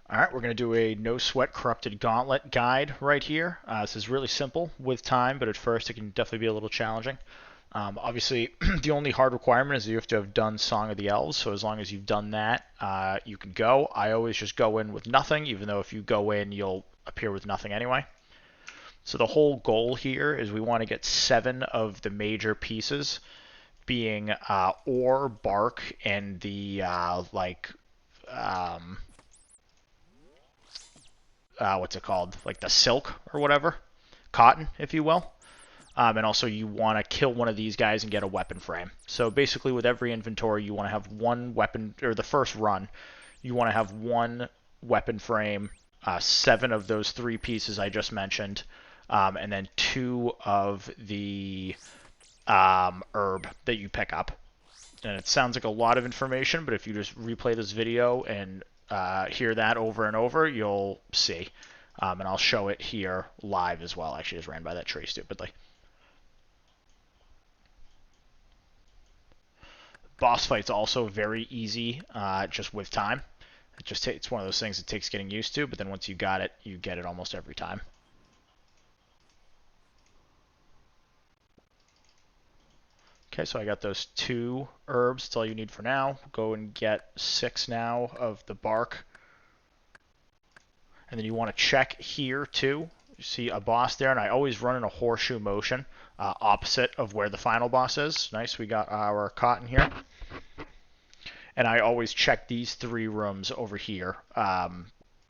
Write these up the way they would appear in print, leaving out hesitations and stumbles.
All right, we're going to do a no sweat corrupted gauntlet guide right here. This is really simple with time, but at first it can definitely be a little challenging. Obviously, the only hard requirement is that you have to have done Song of the Elves, so as long as you've done that, you can go. I always just go in with nothing, even though if you go in, you'll appear with nothing anyway. So the whole goal here is we want to get 7 of the major pieces, being ore, bark, and the what's it called? Like the silk or whatever, cotton, if you will. And also you want to kill one of these guys and get a weapon frame. So basically with every inventory you want to have one weapon, or the first run, you want to have one weapon frame, 7 of those 3 pieces I just mentioned, and then 2 of the herb that you pick up. And it sounds like a lot of information, but if you just replay this video and hear that over and over, you'll see. And I'll show it here live as well. Actually, just ran by that tree stupidly. Boss fight's also very easy, just with time. It's one of those things that takes getting used to, but then once you got it, you get it almost every time. Okay, so I got those 2 herbs. That's all you need for now. Go and get 6 now of the bark. And then you want to check here too. You see a boss there, and I always run in a horseshoe motion, opposite of where the final boss is. Nice, we got our cotton here. And I always check these 3 rooms over here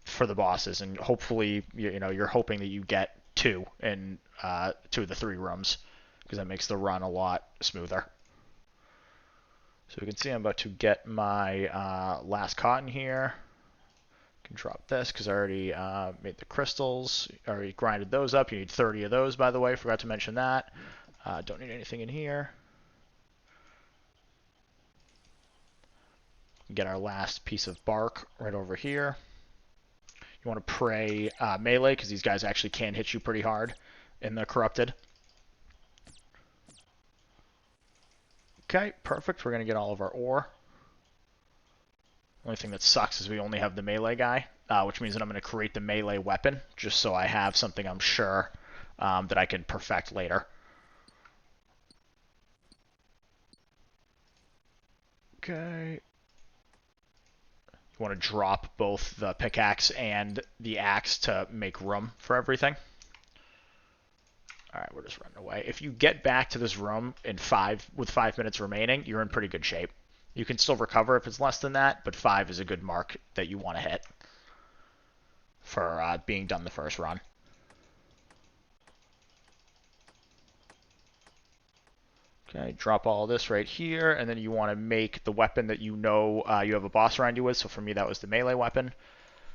for the bosses, and hopefully, you're hoping that you get 2 in 2 of the 3 rooms, because that makes the run a lot smoother. So we can see I'm about to get my last cotton here. I can drop this because I already made the crystals, already grinded those up. You need 30 of those, by the way, forgot to mention that. Don't need anything in here. Get our last piece of bark right over here. You want to pray melee because these guys actually can hit you pretty hard in the corrupted. Okay, perfect. We're going to get all of our ore. Only thing that sucks is we only have the melee guy, which means that I'm going to create the melee weapon just so I have something I'm sure that I can perfect later. Okay. You want to drop both the pickaxe and the axe to make room for everything. All right, we're just running away. If you get back to this room with 5 minutes remaining, you're in pretty good shape. You can still recover if it's less than that, but 5 is a good mark that you want to hit for being done the first run. Okay, drop all this right here, and then you want to make the weapon that you know you have a boss around you with. So for me, that was the melee weapon.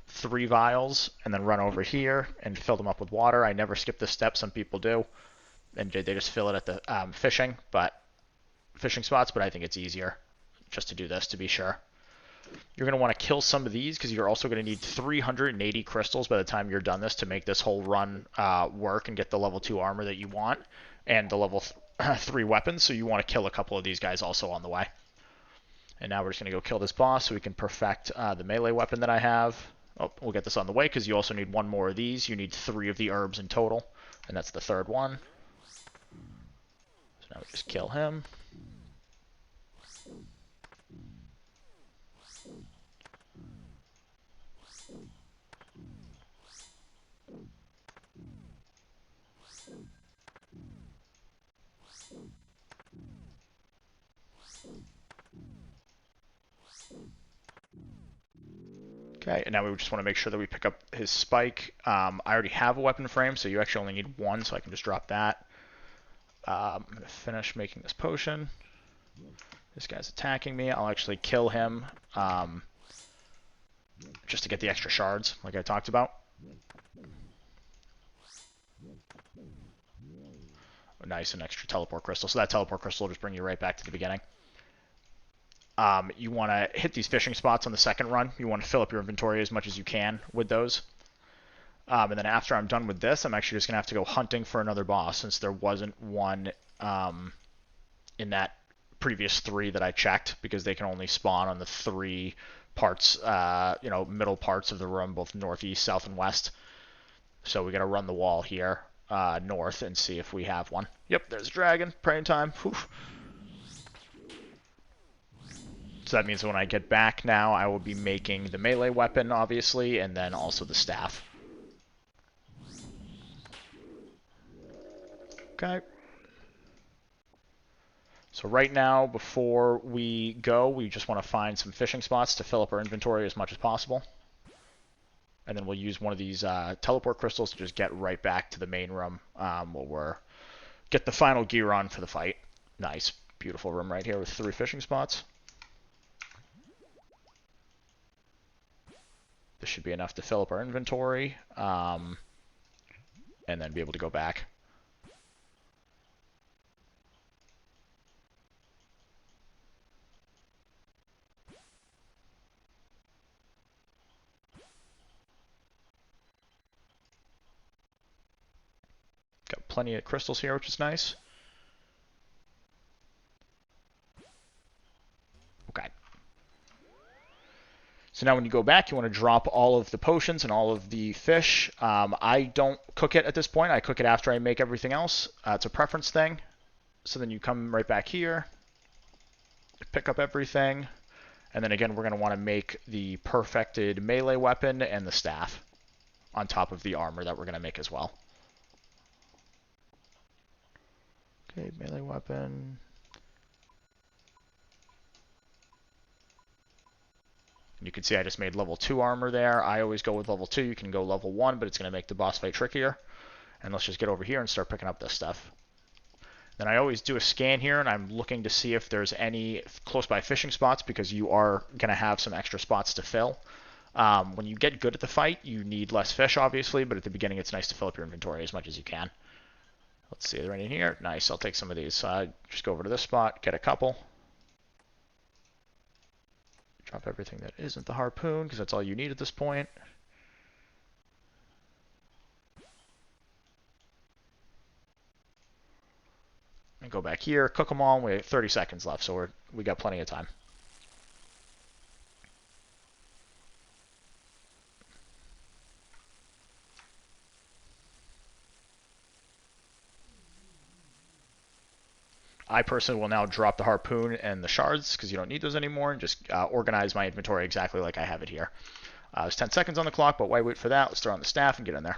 3 vials, and then run over here and fill them up with water. I never skip this step. Some people do, and they just fill it at the fishing spots, but I think it's easier just to do this to be sure. You're going to want to kill some of these because you're also going to need 380 crystals by the time you're done this to make this whole run work and get the level 2 armor that you want and the level 3 weapons, so you want to kill a couple of these guys also on the way. And now we're just going to go kill this boss so we can perfect the melee weapon that I have. Oh, we'll get this on the way because you also need 1 more of these. You need 3 of the herbs in total, and that's the 3rd one. So now we just kill him. Okay, and now we just want to make sure that we pick up his spike. I already have a weapon frame, so you actually only need 1, so I can just drop that. I'm going to finish making this potion. This guy's attacking me. I'll actually kill him just to get the extra shards, like I talked about. Oh, nice, an extra teleport crystal. So that teleport crystal will just bring you right back to the beginning. You want to hit these fishing spots on the 2nd run. You want to fill up your inventory as much as you can with those. And then after I'm done with this, I'm actually just going to have to go hunting for another boss since there wasn't one in that previous 3 that I checked because they can only spawn on the 3 parts, middle parts of the room, both northeast, south, and west. So we got to run the wall here north and see if we have one. Yep, there's a dragon. Praying time. Whew. So that means when I get back now, I will be making the melee weapon, obviously, and then also the staff. Okay. So right now, before we go, we just want to find some fishing spots to fill up our inventory as much as possible. And then we'll use one of these teleport crystals to just get right back to the main room while we're get the final gear on for the fight. Nice, beautiful room right here with 3 fishing spots. This should be enough to fill up our inventory and then be able to go back. Got plenty of crystals here, which is nice. Okay. So now when you go back, you want to drop all of the potions and all of the fish. I don't cook it at this point. I cook it after I make everything else. It's a preference thing. So then you come right back here, pick up everything, and then again, we're going to want to make the perfected melee weapon and the staff on top of the armor that we're going to make as well. Okay, melee weapon. You can see I just made level 2 armor there. I always go with level 2. You can go level 1, but it's going to make the boss fight trickier. And let's just get over here and start picking up this stuff. Then I always do a scan here, and I'm looking to see if there's any close by fishing spots, because you are going to have some extra spots to fill. When you get good at the fight, you need less fish, obviously, but at the beginning it's nice to fill up your inventory as much as you can. Let's see, are there any in here? Nice, I'll take some of these. Just go over to this spot, get a couple. Drop everything that isn't the harpoon, because that's all you need at this point. And go back here, cook them all, and we have 30 seconds left, so we got plenty of time. I personally will now drop the harpoon and the shards, because you don't need those anymore, and just organize my inventory exactly like I have it here. There's 10 seconds on the clock, but why wait for that? Let's throw on the staff and get in there.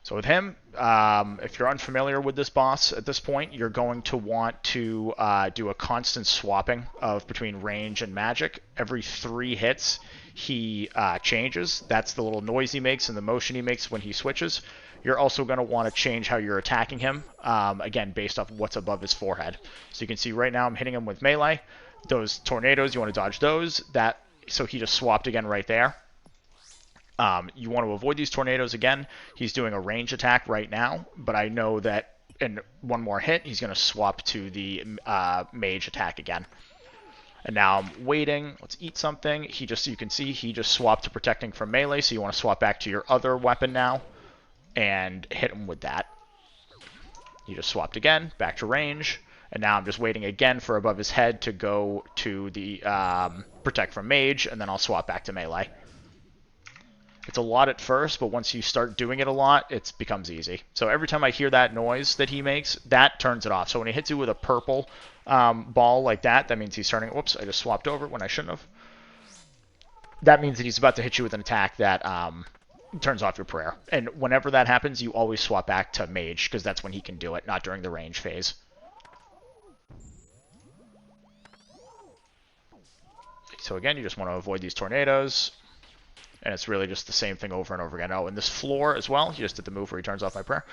So with him, if you're unfamiliar with this boss at this point, you're going to want to do a constant swapping of between range and magic. Every 3 hits, he changes. That's the little noise he makes and the motion he makes when he switches. You're also going to want to change how you're attacking him, again, based off what's above his forehead. So you can see right now I'm hitting him with melee. Those tornadoes, you want to dodge those. So he just swapped again right there. You want to avoid these tornadoes again. He's doing a range attack right now, but I know that in one more hit, he's going to swap to the mage attack again. And now I'm waiting. Let's eat something. You can see he just swapped to protecting from melee, so you want to swap back to your other weapon now and hit him with that. He just swapped again, back to range. And now I'm just waiting again for above his head to go to the protect from mage, and then I'll swap back to melee. It's a lot at first, but once you start doing it a lot, it becomes easy. So every time I hear that noise that he makes, that turns it off. So when he hits you with a purple ball like that, that means he's starting... Whoops, I just swapped over when I shouldn't have. That means that he's about to hit you with an attack that turns off your prayer. And whenever that happens, you always swap back to mage, because that's when he can do it, not during the range phase. So again, you just want to avoid these tornadoes. And it's really just the same thing over and over again. Oh, and this floor as well. He just did the move where he turns off my prayer.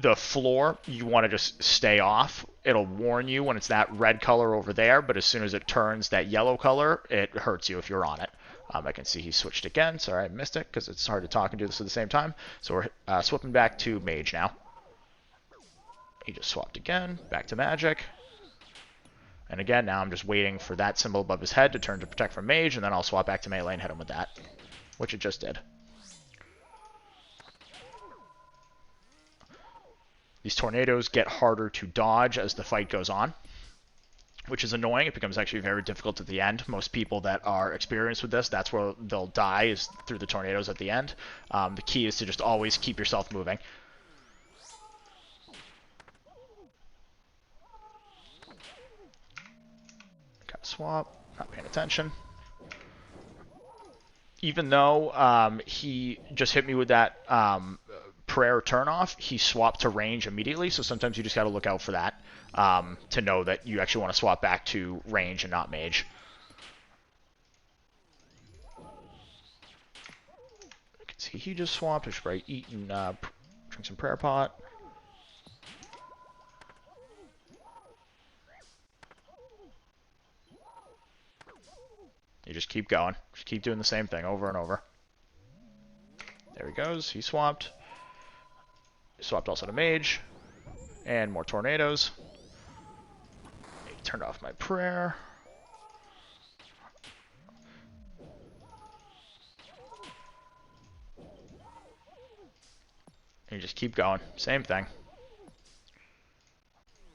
The floor, you want to just stay off. It'll warn you when it's that red color over there, but as soon as it turns that yellow color, it hurts you if you're on it. I can see he switched again. Sorry, I missed it because it's hard to talk and do this at the same time. So we're swapping back to mage now. He just swapped again. Back to magic. And again, now I'm just waiting for that symbol above his head to turn to protect from mage, and then I'll swap back to melee and hit him with that. Which it just did. These tornadoes get harder to dodge as the fight goes on. which is annoying. It becomes actually very difficult at the end. Most people that are experienced with this, that's where they'll die, is through the tornadoes at the end. The key is to just always keep yourself moving. Got a swap, not paying attention. Even though he just hit me with that prayer turnoff, he swapped to range immediately, so sometimes you just got to look out for that to know that you actually want to swap back to range and not mage. You can see he just swapped. I should probably eat and drink some prayer pot. You just keep going. Just keep doing the same thing over and over. There he goes. He swapped. He swapped also to mage. And more tornadoes. He turned off my prayer. And you just keep going. Same thing.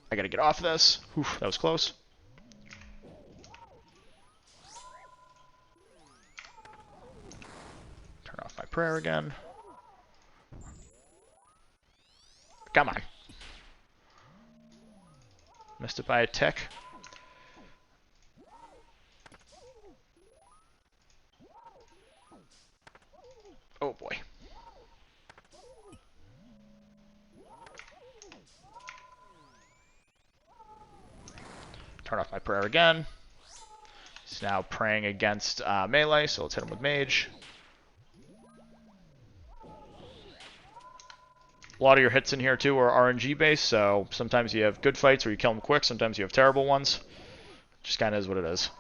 I gotta get off this. Oof, that was close. Turn off my prayer again. Come on. Missed it by a tick. Oh boy. Turn off my prayer again. He's now praying against melee, so let's hit him with mage. A lot of your hits in here too are RNG based, so sometimes you have good fights where you kill them quick, sometimes you have terrible ones. Just kind of is what it is.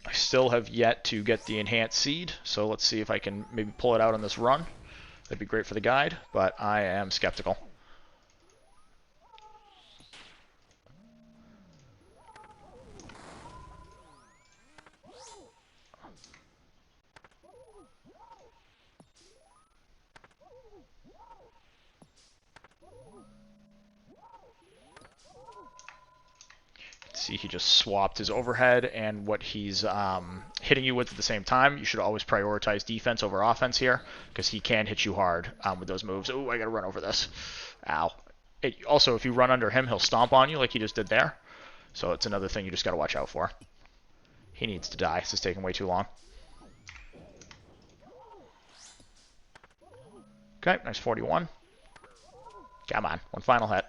I still have yet to get the enhanced seed, so let's see if I can maybe pull it out on this run. That'd be great for the guide, but I am skeptical. See, he just swapped his overhead and what he's hitting you with at the same time. You should always prioritize defense over offense here, because he can hit you hard with those moves. Oh, I gotta run over this. Ow. Also, if you run under him, he'll stomp on you like he just did there. So it's another thing you just gotta watch out for. He needs to die. This is taking way too long. Okay, nice 41. Come on, one final hit.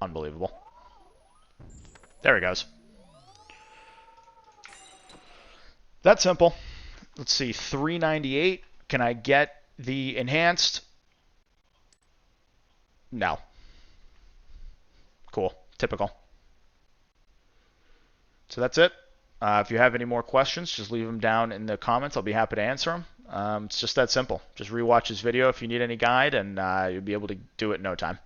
Unbelievable. There he goes. That's simple. Let's see, 398. Can I get the enhanced? No. Cool. Typical. So that's it. If you have any more questions, just leave them down in the comments. I'll be happy to answer them. It's just that simple. Just rewatch this video if you need any guide, and you'll be able to do it in no time.